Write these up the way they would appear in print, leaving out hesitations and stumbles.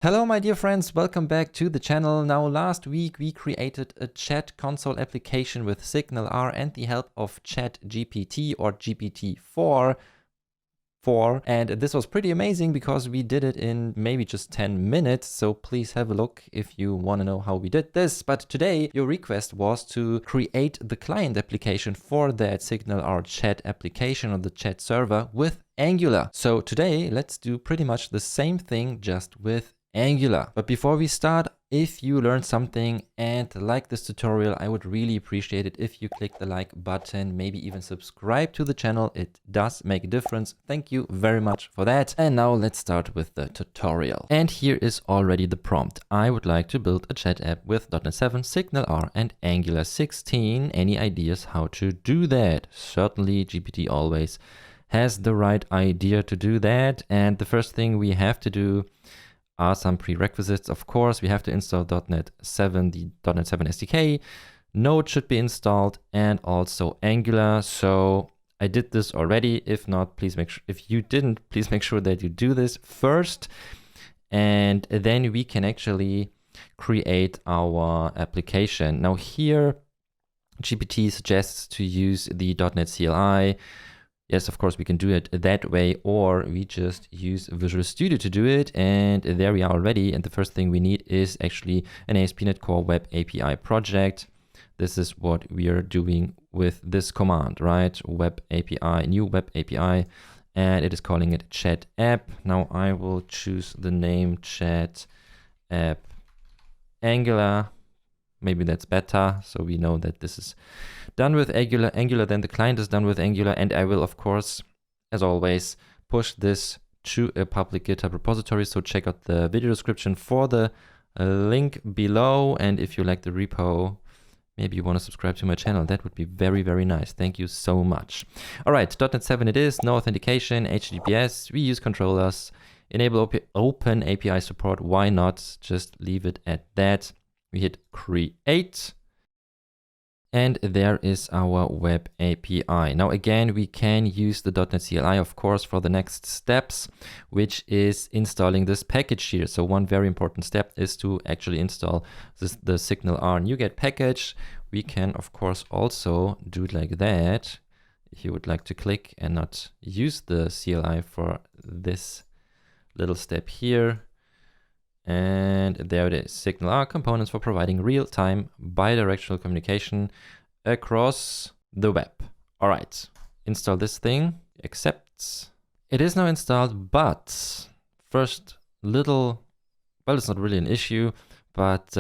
Hello my dear friends, welcome back to the channel. Now last week we created a chat console application with SignalR and the help of ChatGPT or GPT-4. And this was pretty amazing because we did it in maybe just 10 minutes. So please have a look if you want to know how we did this. But today your request was to create the client application for that SignalR chat application on the chat server with Angular. So today let's do pretty much the same thing just with Angular. But before we start, if you learned something and like this tutorial, I would really appreciate it if you click the like button, maybe even subscribe to the channel. It does make a difference. Thank you very much for that. And now let's start with the tutorial. And here is already the prompt. I would like to build a chat app with .NET 7, SignalR and Angular 16. Any ideas how to do that? Certainly GPT always has the right idea to do that. And the first thing we have to do are some prerequisites. Of course, we have to install .NET 7, the .NET 7 SDK. Node should be installed and also Angular. So I did this already. If not, please make sure, if you didn't, please make sure that you do this first. And then we can actually create our application. Now here, GPT suggests to use the .NET CLI. Yes, of course, we can do it that way, or we just use Visual Studio to do it. And there we are already. And the first thing we need is actually an ASP.NET Core Web API project. This is what we are doing with this command, right? Web API, new Web API, and it is calling it Chat App. Now I will choose the name Chat App Angular. Maybe that's better, so we know that this is done with Angular, then the client is done with Angular, and I will, of course, as always, push this to a public GitHub repository, so check out the video description for the link below, and if you like the repo, maybe you want to subscribe to my channel. That would be very, very nice. Thank you so much. All right, .NET 7 it is, no authentication, HTTPS, we use controllers, enable open API support, why not? Just leave it at that. We hit create, and there is our web API. Now again, we can use the .NET CLI, of course, for the next steps, which is installing this package here. So one very important step is to actually install the SignalR NuGet package. We can, of course, also do it like that. If you would like to click and not use the CLI for this little step here. And there it is, SignalR components for providing real-time bidirectional communication across the web. All right, install this thing, accepts. It is now installed, but first well, it's not really an issue, but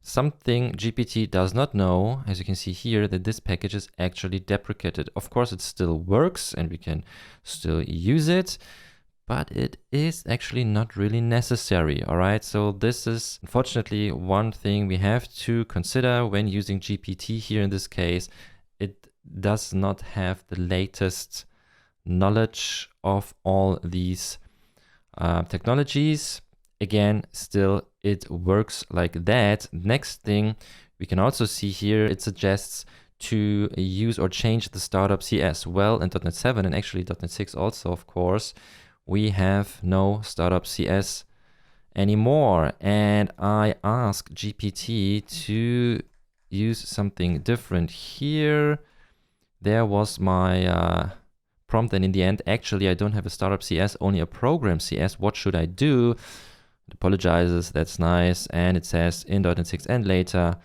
something GPT does not know, as you can see here, that this package is actually deprecated. Of course, it still works and we can still use it, but it is actually not really necessary, all right? So this is unfortunately one thing we have to consider when using GPT here in this case. It does not have the latest knowledge of all these technologies. Again, still it works like that. Next thing we can also see here, it suggests to use or change the startup CS. Well, in .NET 7 and actually .NET 6 also, of course, we have no startup CS anymore. And I asked GPT to use something different here. There was my prompt, and in the end, actually, I don't have a startup CS, only a program CS. What should I do? It apologizes, that's nice. And it says in .NET 6 and later,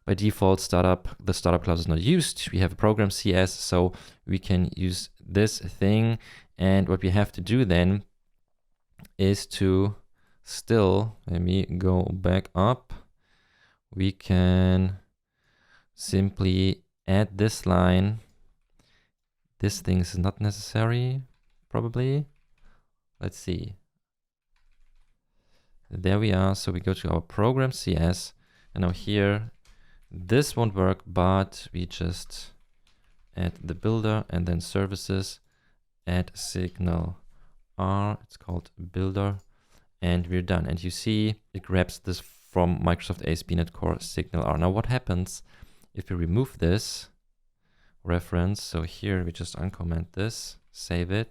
by default, the startup clause is not used. We have a program CS, so we can use this thing. And what we have to do then is to still, let me go back up. We can simply add this line. This thing is not necessary, probably. Let's see. There we are. So we go to our program CS. And now here, this won't work, but we just add the builder and then services. Add SignalR, it's called builder, and we're done. And you see it grabs this from Microsoft ASP.NET Core SignalR. Now what happens if we remove this reference? So here we just uncomment this, save it,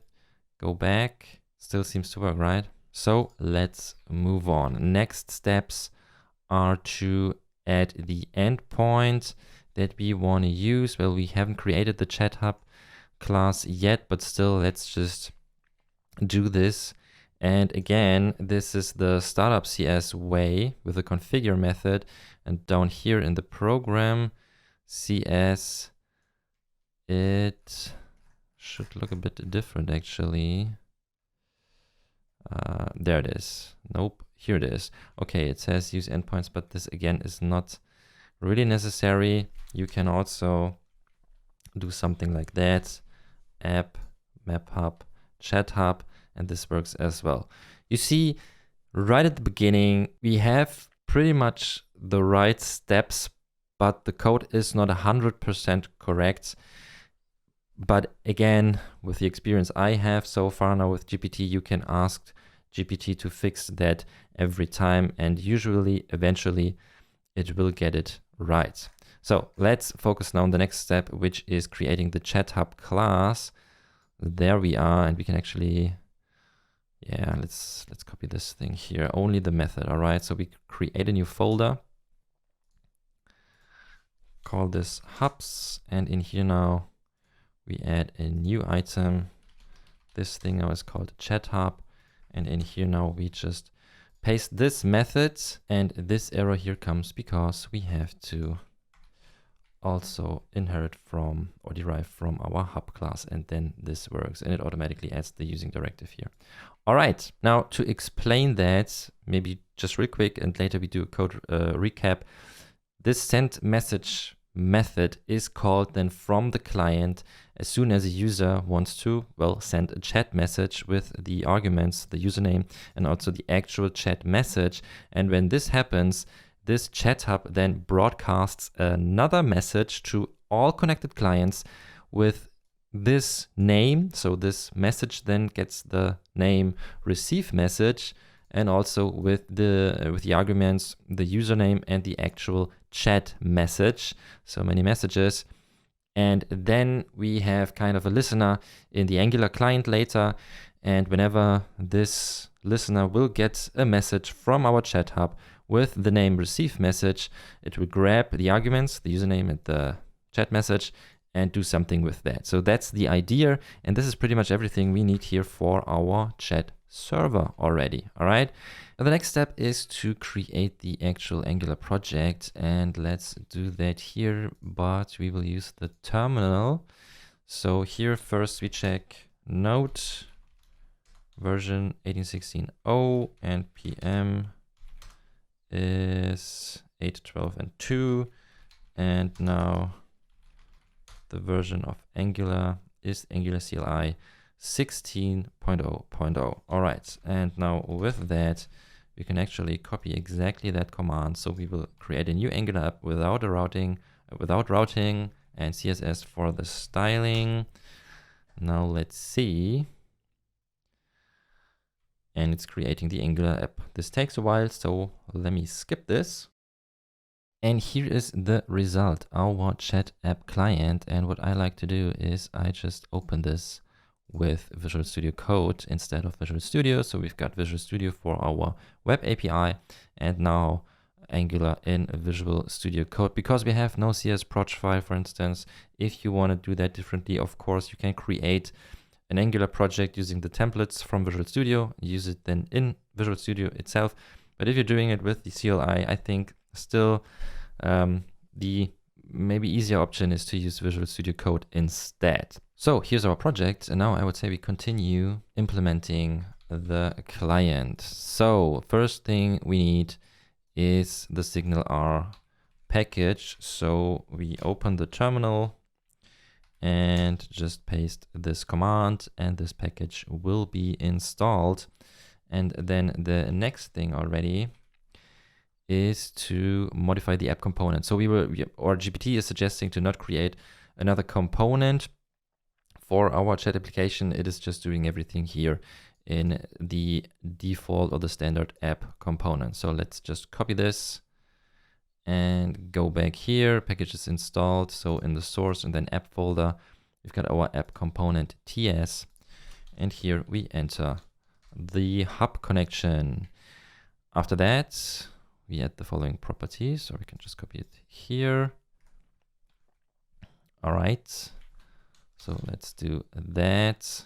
go back, still seems to work, right? So let's move on. Next steps are to add the endpoint that we want to use. Well, we haven't created the chat hub class yet, but still, let's just do this. And again, this is the startup CS way with the configure method. And down here in the program CS, it should look a bit different actually. There it is. Nope, here it is. Okay, it says use endpoints, but this again is not really necessary. You can also do something like that. App, map hub, chat hub, and this works as well. You see, right at the beginning, we have pretty much the right steps, but the code is not 100% correct. But again, with the experience I have so far now with GPT, you can ask GPT to fix that every time, and usually, eventually, it will get it right. So let's focus now on the next step, which is creating the chat hub class. There we are, and we can actually, yeah, let's copy this thing here. Only the method, all right? So we create a new folder, call this hubs, and in here now we add a new item. This thing now is called chat hub, and in here now we just paste this method, and this error here comes because we have to also inherit from or derive from our hub class, and then this works, and it automatically adds the using directive here. All right, now to explain that, maybe just real quick, and later we do a code recap. This send message method is called then from the client as soon as a user wants to, well, send a chat message with the arguments, the username, and also the actual chat message. And when this happens, this chat hub then broadcasts another message to all connected clients with this name. So this message then gets the name receive message, and also with the arguments, the username and the actual chat message. So many messages. And then we have kind of a listener in the Angular client later. And whenever this listener will get a message from our chat hub with the name receive message, it will grab the arguments, the username and the chat message, and do something with that. So that's the idea. And this is pretty much everything we need here for our chat server already. All right. Now the next step is to create the actual Angular project, and let's do that here, but we will use the terminal. So here first we check node version 18.16.0 and PM is 8.12 and 2, and now the version of Angular is Angular CLI 16.0.0. All right, and now with that, we can actually copy exactly that command. So we will create a new Angular app without routing and CSS for the styling. Now let's see. And it's creating the Angular app. This takes a while, so let me skip this. And here is the result, our chat app client. And what I like to do is I just open this with Visual Studio Code instead of Visual Studio. So we've got Visual Studio for our web API, and now Angular in Visual Studio Code. Because we have no CS proj file, for instance, if you want to do that differently, of course, you can create an Angular project using the templates from Visual Studio, use it then in Visual Studio itself. But if you're doing it with the CLI, I think still the maybe easier option is to use Visual Studio Code instead. So here's our project, and now I would say we continue implementing the client. So first thing we need is the SignalR package. So we open the terminal and just paste this command, and this package will be installed. And then the next thing already is to modify the app component. So or GPT is suggesting to not create another component for our chat application. It is just doing everything here in the default or the standard app component. So let's just copy this and go back here. Package is installed. So in the source and then app folder, we've got our app component TS. And here we enter the hub connection. After that, we add the following properties, or we can just copy it here. All right, so let's do that.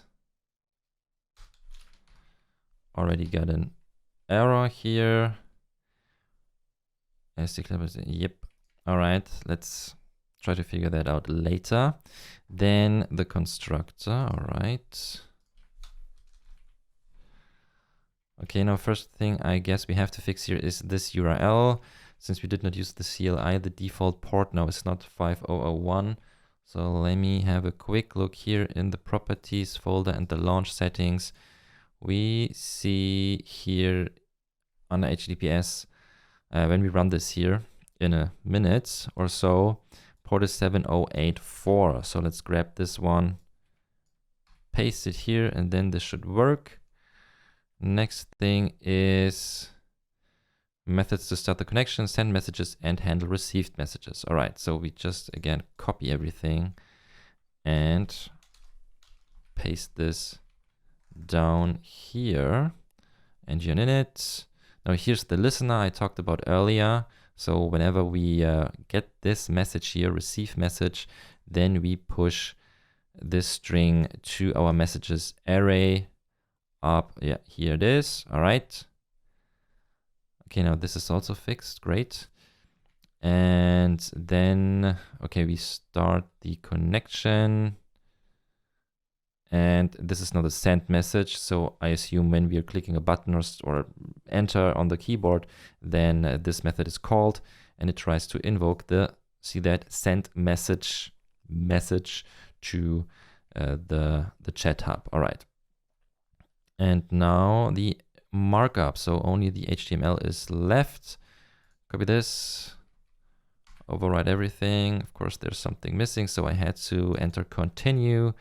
Already got an error here. Yep. All right, let's try to figure that out later. Then the constructor. All right. Okay, now first thing I guess we have to fix here is this URL. Since we did not use the CLI, the default port now is not 5001. So let me have a quick look here in the properties folder and the launch settings. We see here under HTTPS, when we run this here in a minute or so, port is 7084. So let's grab this one, paste it here, and then this should work. Next thing is methods to start the connection, send messages, and handle received messages. All right, so we just, again, copy everything and paste this down here and init. Now here's the listener I talked about earlier. So whenever we get this message here, receive message, then we push this string to our messages array up. Yeah, here it is. All right. Okay, now this is also fixed. Great. And then, okay, we start the connection. And this is not a send message. So I assume when we are clicking a button or enter on the keyboard, then this method is called and it tries to invoke the, see that, send message to the chat hub. All right. And now the markup. So only the HTML is left. Copy this, override everything. Of course, there's something missing, so I had to enter continue,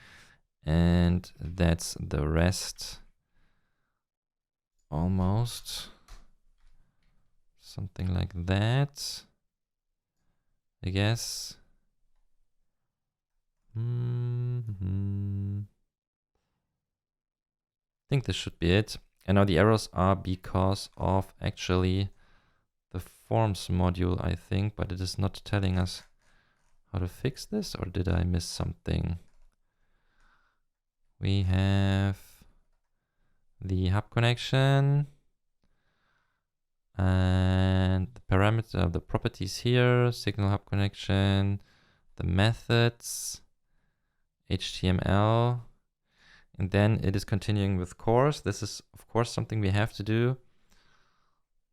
and that's the rest. Almost. Something like that, I guess. I think this should be it. And now the errors are because of actually the forms module, I think, but it is not telling us how to fix this, or did I miss something? We have the hub connection and the parameter, the properties here, signal hub connection, the methods, HTML, and then it is continuing with course. This is, of course, something we have to do.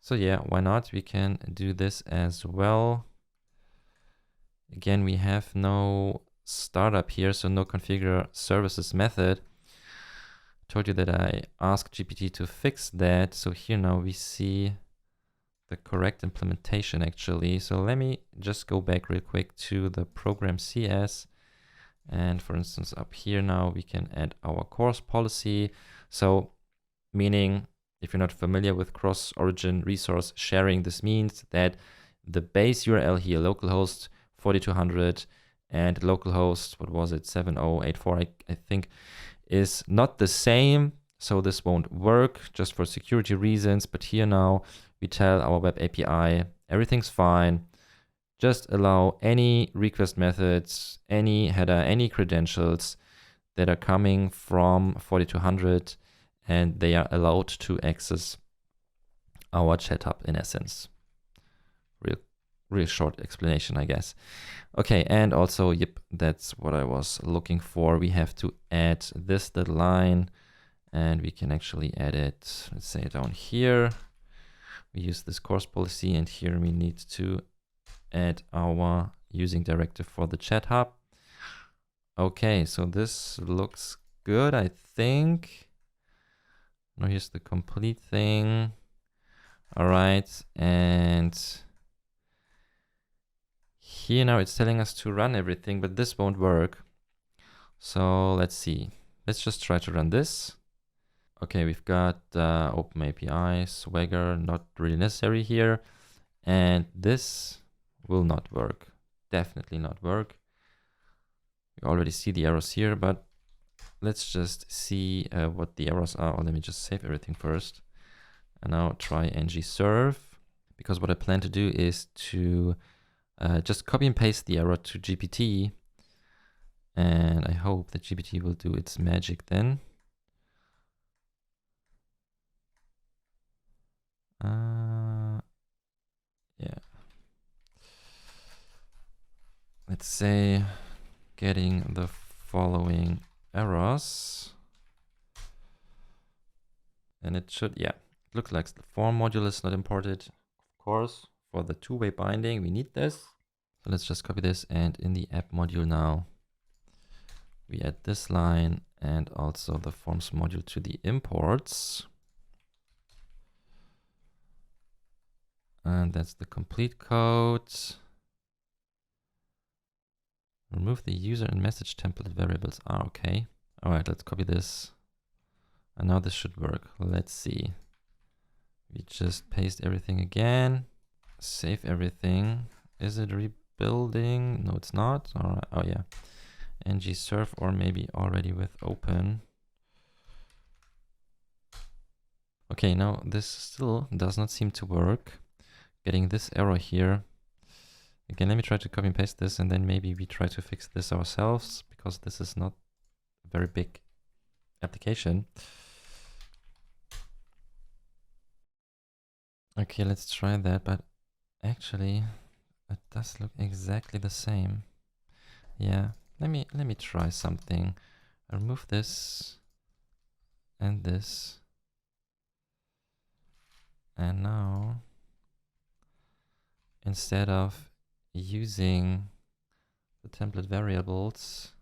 So yeah, why not? We can do this as well. Again, we have no startup here, so no configure services method. I told you that I asked GPT to fix that. So here now we see the correct implementation actually. So let me just go back real quick to the program CS. And for instance, up here now we can add our course policy. So meaning, if you're not familiar with cross-origin resource sharing, this means that the base URL here, localhost 4200 and localhost, what was it, 7084, I think, is not the same. So this won't work just for security reasons. But here now we tell our web API, everything's fine. Just allow any request methods, any header, any credentials that are coming from 4200, and they are allowed to access our chat hub in essence. Real short explanation, I guess. Okay, and also, yep, that's what I was looking for. We have to add this little line, and we can actually add it, let's say down here. We use this course policy, and here we need to add our using directive for the chat hub. Okay, so this looks good, I think. Now here's the complete thing. All right, and here now it's telling us to run everything, but this won't work. So let's see. Let's just try to run this. Okay, we've got Open API, Swagger, not really necessary here. And this will not work. Definitely not work. We already see the errors here, but let's just see what the errors are. Or let me just save everything first. And now try ngserve, because what I plan to do is to just copy and paste the error to GPT. And I hope that GPT will do its magic then. Yeah. Let's say getting the following errors. And it should, yeah, it looks like the form module is not imported. Of course, for the two-way binding, we need this. So let's just copy this, and in the app module now, we add this line and also the forms module to the imports. And that's the complete code. Remove the user and message template variables. Okay. All right, let's copy this. And now this should work. Let's see. We just paste everything again. Save everything. Is it rebuilding? No, it's not. All right. Oh, yeah. ngserve, or maybe already with open. Okay, now this still does not seem to work. Getting this error here. Again, let me try to copy and paste this, and then maybe we try to fix this ourselves, because this is not a very big application. Okay, let's try that, but actually it does look exactly the same. Yeah, let me try something. I remove this and this. And now, instead of using the template variables,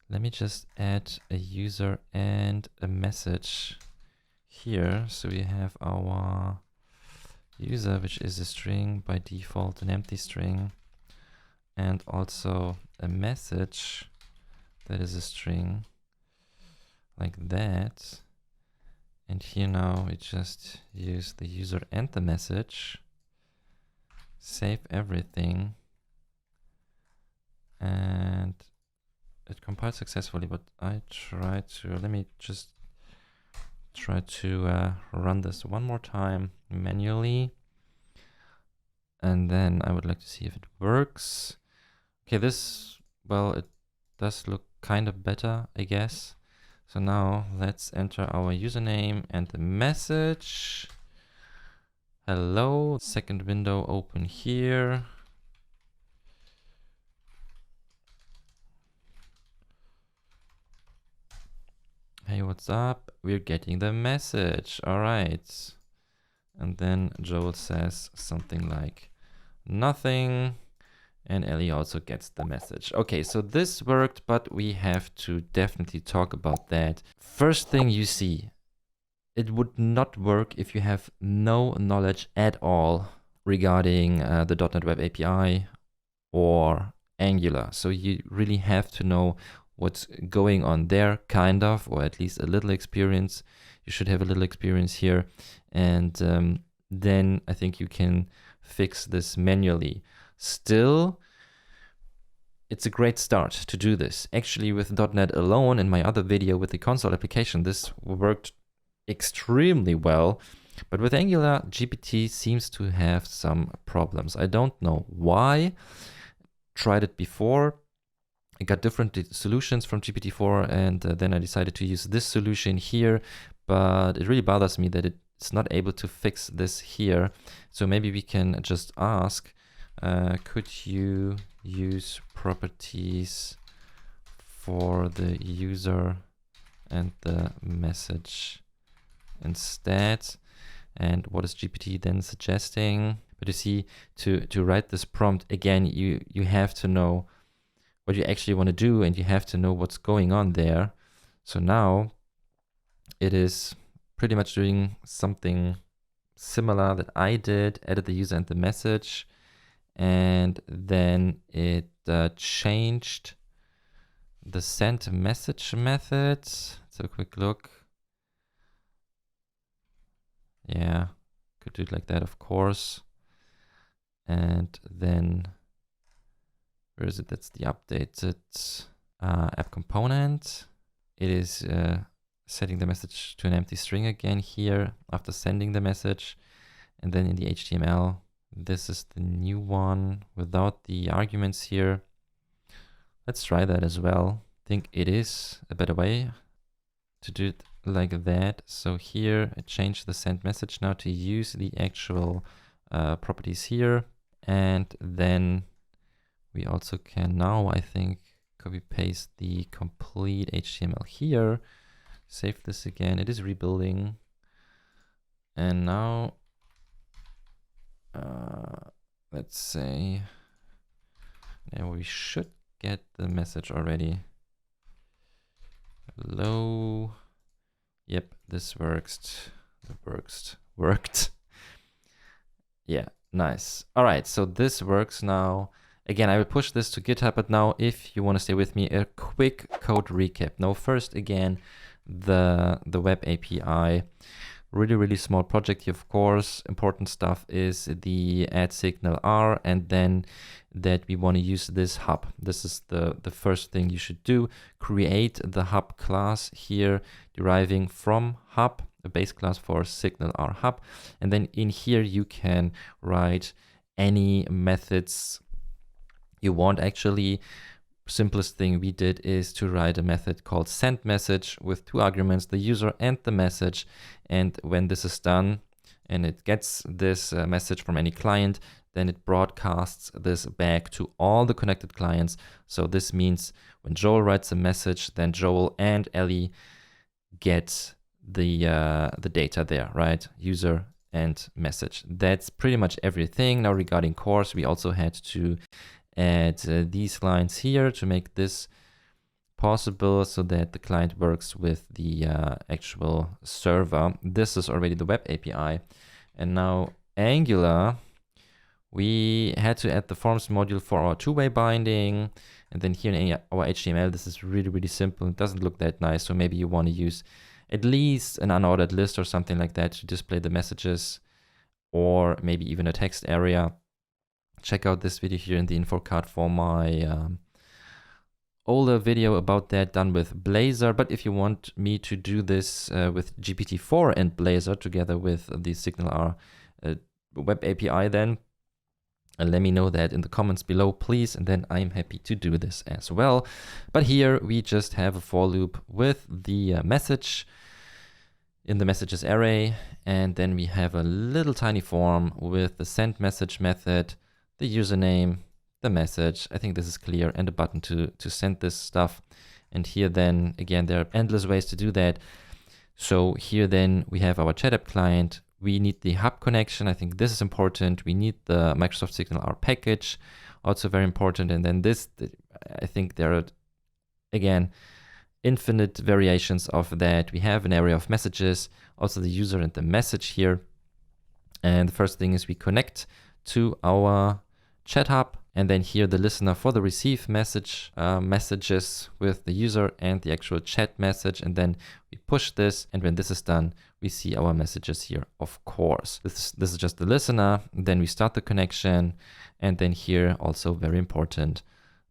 let me just add a user and a message here. So we have our user, which is a string by default, an empty string, and also a message that is a string, like that. And here now we just use the user and the message, save everything, and it compiled successfully. But I try to, let me just try to run this one more time manually. And then I would like to see if it works. Okay, this, well, it does look kind of better, I guess. So now let's enter our username and the message. Hello, second window open here. Hey, what's up? We're getting the message. All right. And then Joel says something like nothing. And Ellie also gets the message. Okay, so this worked, but we have to definitely talk about that. First thing you see, it would not work if you have no knowledge at all regarding the .NET Web API or Angular. So you really have to know what's going on there, kind of, or at least a little experience. You should have a little experience here. And then I think you can fix this manually. Still, it's a great start to do this. Actually, with .NET alone, in my other video with the console application, this worked extremely well. But with Angular, GPT seems to have some problems. I don't know why. Tried it before. I got different solutions from GPT-4, and then I decided to use this solution here. But it really bothers me that it's not able to fix this here. So maybe we can just ask, could you use properties for the user and the message instead? And what is GPT then suggesting? But you see, to write this prompt, again, you have to know what you actually want to do, and you have to know what's going on there. So now it is pretty much doing something similar that I did, added the user and the message, and then it changed the send message method. Let's have a quick look. Yeah, could do it like that, of course. And then, where is it? That's the updated app component. it is setting the message to an empty string again here after sending the message. And then in the HTML, this is the new one without the arguments here. Let's try that as well. I think it is a better way to do it like that. So here I changed the send message now to use the actual properties here. And then we also can now, I think, copy paste the complete HTML here. Save this again. It is rebuilding. And now, let's say, now we should get the message already. Hello. Yep, this worked. Worked. Yeah, nice. All right, so this works now. Again, I will push this to GitHub, but now if you want to stay with me, a quick code recap. Now, first, again, the web API. Really small project here, of course. Important stuff is the add SignalR, and then that we want to use this hub. This is the first thing you should do. Create the hub class here, deriving from hub, a base class for SignalR hub. And then in here, you can write any methods you want. Actually, simplest thing we did is to write a method called sendMessage with 2 arguments, the user and the message. And when this is done and it gets this message from any client, then it broadcasts this back to all the connected clients. So this means when Joel writes a message, then Joel and Ellie get the data there, right? User and message. That's pretty much everything. Now regarding course, we also had to add these lines here to make this possible so that the client works with the actual server. This is already the web API. And now Angular, we had to add the forms module for our two-way binding. And then here in our HTML, this is really simple. It doesn't look that nice. So maybe you want to use at least an unordered list or something like that to display the messages, or maybe even a text area. Check out this video here in the info card for my older video about that done with Blazor. But if you want me to do this with GPT-4 and Blazor together with the SignalR web API, then let me know that in the comments below, please, and then I'm happy to do this as well. But here we just have a for loop with the message in the messages array, and then we have a little tiny form with the send message method, the username, the message, I think this is clear, and a button to send this stuff. And here then, again, there are endless ways to do that. So here then we have our chat app client. We need the hub connection. I think this is important. We need the Microsoft SignalR package, also very important. And then this, I think there are, again, infinite variations of that. We have an array of messages, also the user and the message here. And the first thing is we connect to our chat hub, and then here the listener for the receive message messages with the user and the actual chat message, and then we push this, and when this is done, we see our messages here, of course. This is just the listener, then we start the connection, and then here also very important,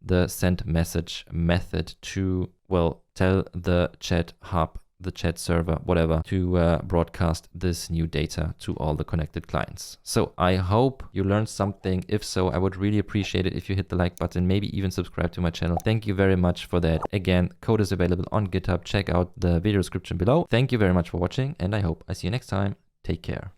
the send message method to, well, tell the chat hub, the chat server, whatever, to broadcast this new data to all the connected clients. So I hope you learned something. If so, I would really appreciate it if you hit the like button, maybe even subscribe to my channel. Thank you very much for that. Again, code is available on GitHub. Check out the video description below. Thank you very much for watching, and I hope I see you next time. Take care.